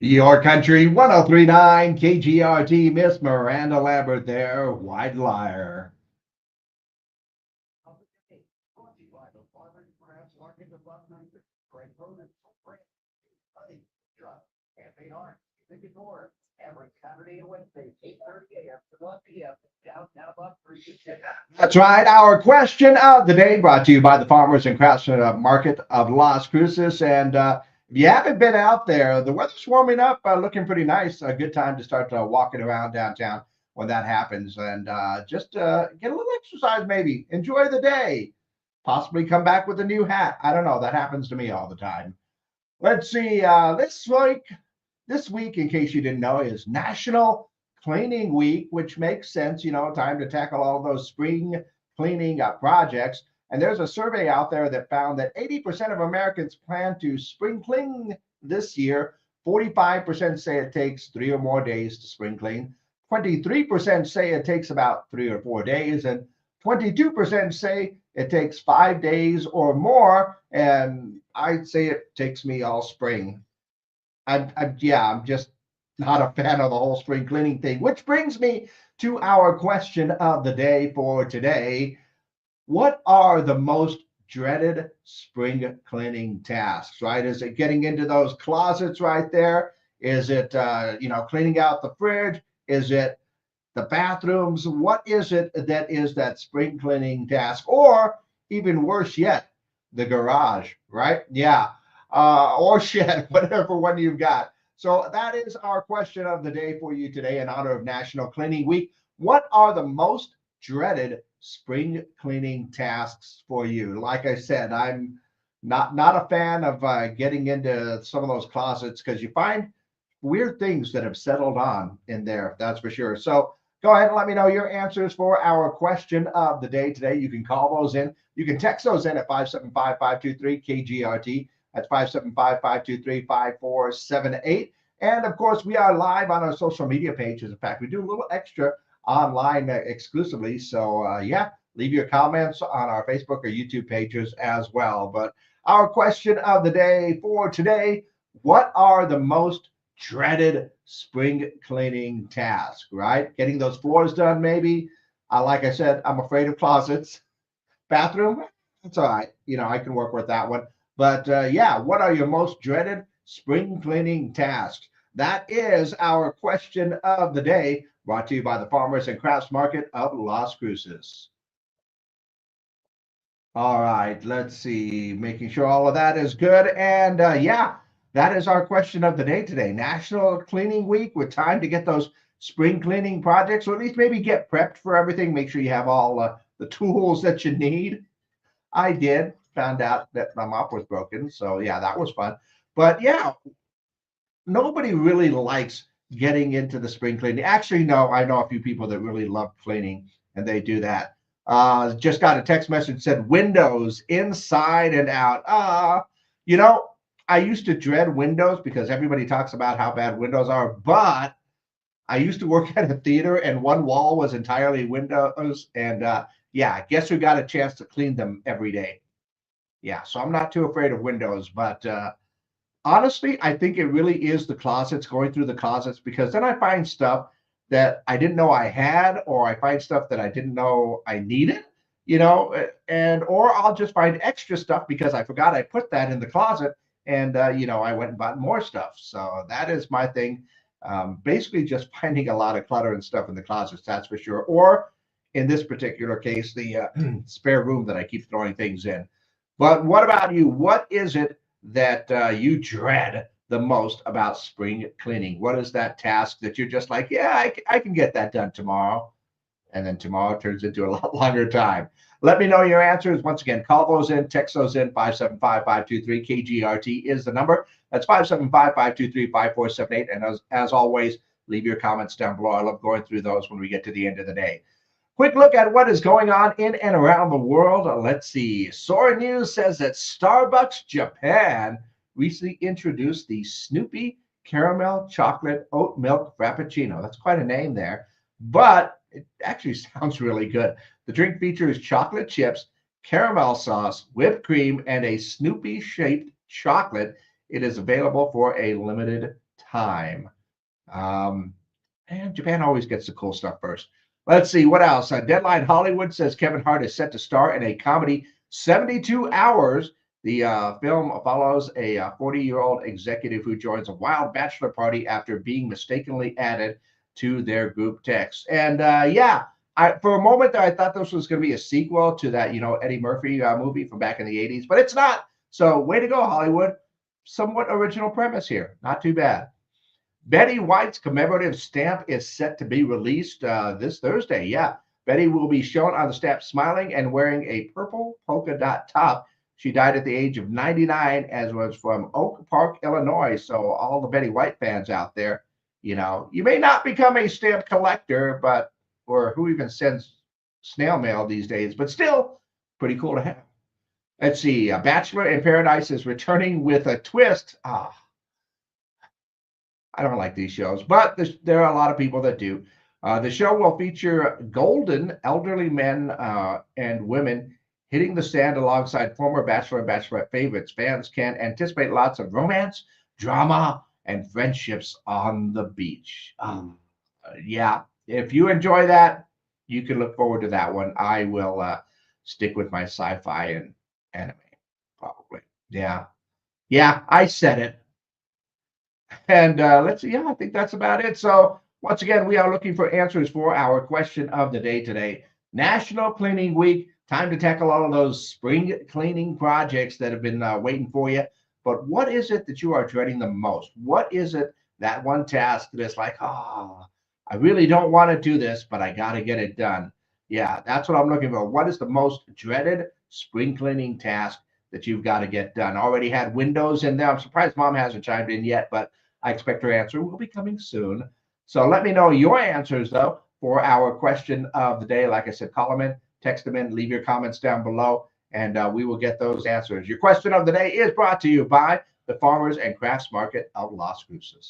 Your Country 1039 KGRT, Miss Miranda Lambert there, White Liar. That's right. Our question of the day brought to you by the Farmers and Craftsmen Market of Las Cruces. And if you haven't been out there, the weather's warming up, looking pretty nice. A good time to start walking around downtown when that happens. And just get a little exercise, maybe. Enjoy the day. Possibly come back with a new hat. I don't know. That happens to me all the time. Let's see. This week, in case you didn't know, is National Cleaning Week, which makes sense. Time to tackle all those spring cleaning projects. And there's a survey out there that found that 80% of Americans plan to spring clean this year. 45% say it takes 3 or more days to spring clean. 23% say it takes about 3 or 4 days. And 22% say it takes 5 days or more. And I'd say it takes me all spring. I'm just not a fan of the whole spring cleaning thing, which brings me to our question of the day for today. What are the most dreaded spring cleaning tasks, right? Is it getting into those closets right there? Is it, cleaning out the fridge? Is it the bathrooms? What is it that is that spring cleaning task? Or even worse yet, the garage, right? Yeah. Or shed, whatever one you've got. So that is our question of the day for you today in honor of National Cleaning Week. What are the most dreaded spring cleaning tasks for you? Like I said, I'm not a fan of getting into some of those closets because you find weird things that have settled on in there, that's for sure. So go ahead and let me know your answers for our question of the day today. You can call those in. You can text those in at 575-523-KGRT. That's 575-523-5478. And of course, we are live on our social media pages. In fact, we do a little extra online exclusively. So yeah, leave your comments on our Facebook or YouTube pages as well. But our question of the day for today, what are the most dreaded spring cleaning tasks, right? Getting those floors done, maybe. Like I said, I'm afraid of closets. Bathroom, it's all right. I can work with that one. But yeah, what are your most dreaded spring cleaning tasks? That is our question of the day, brought to you by the Farmers and Crafts Market of Las Cruces. All right, let's see, making sure all of that is good. And yeah, that is our question of the day today. National Cleaning Week with time to get those spring cleaning projects, or at least maybe get prepped for everything. Make sure you have all the tools that you need. I did, found out that my mop was broken. So yeah, that was fun. But yeah, nobody really likes getting into the spring cleaning. Actually, no, I know a few people that really love cleaning and they do that. Just got a text message said windows inside and out. You know, I used to dread windows because everybody talks about how bad windows are, but I used to work at a theater and one wall was entirely windows. And yeah, guess who got a chance to clean them every day? Yeah, so I'm not too afraid of windows, but honestly, I think it really is the closets, going through the closets, because then I find stuff that I didn't know I had, or I find stuff that I didn't know I needed, and or I'll just find extra stuff because I forgot I put that in the closet, and I went and bought more stuff. So that is my thing. Basically, just finding a lot of clutter and stuff in the closets, that's for sure. Or in this particular case, the spare room that I keep throwing things in. But what about you? What is it that you dread the most about spring cleaning? What is that task that you're just like, yeah, I can get that done tomorrow? And then tomorrow turns into a lot longer time. Let me know your answers. Once again, call those in, text those in, 575-523. KGRT is the number. That's 575-523-5478. And as always, leave your comments down below. I love going through those when we get to the end of the day. Quick look at what is going on in and around the world. Let's see. Sora News says that Starbucks Japan recently introduced the Snoopy Caramel Chocolate Oat Milk Frappuccino. That's quite a name there, but it actually sounds really good. The drink features chocolate chips, caramel sauce, whipped cream, and a Snoopy-shaped chocolate. It is available for a limited time. And Japan always gets the cool stuff first. Let's see what else. Deadline Hollywood says Kevin Hart is set to star in a comedy 72 Hours. The film follows a 40-year-old executive who joins a wild bachelor party after being mistakenly added to their group text. And yeah, for a moment there, I thought this was going to be a sequel to that, Eddie Murphy movie from back in the 80s, but it's not. So way to go, Hollywood. Somewhat original premise here. Not too bad. Betty White's commemorative stamp is set to be released this Thursday. Yeah, Betty will be shown on the stamp smiling and wearing a purple polka dot top. She died at the age of 99, as was from Oak Park, Illinois. So all the Betty White fans out there, you may not become a stamp collector, or who even sends snail mail these days, but still pretty cool to have. Let's see. Bachelor in Paradise is returning with a twist. I don't like these shows, but there are a lot of people that do. The show will feature golden elderly men and women hitting the stand alongside former Bachelor and Bachelorette favorites. Fans can anticipate lots of romance, drama, and friendships on the beach. Yeah, if you enjoy that, you can look forward to that one. I will stick with my sci-fi and anime, probably. Yeah, I said it. And let's see. Yeah, I think that's about it. So once again, we are looking for answers for our question of the day today. National Cleaning Week. Time to tackle all of those spring cleaning projects that have been waiting for you. But what is it that you are dreading the most? What is it, that one task that is like, I really don't want to do this, but I got to get it done? Yeah, that's what I'm looking for. What is the most dreaded spring cleaning task that you've got to get done? Already had windows in there. I'm surprised Mom hasn't chimed in yet, but I expect her answer will be coming soon. So let me know your answers, though, for our question of the day. Like I said, call them in, text them in, leave your comments down below, and we will get those answers. Your question of the day is brought to you by the Farmers and Crafts Market of Las Cruces.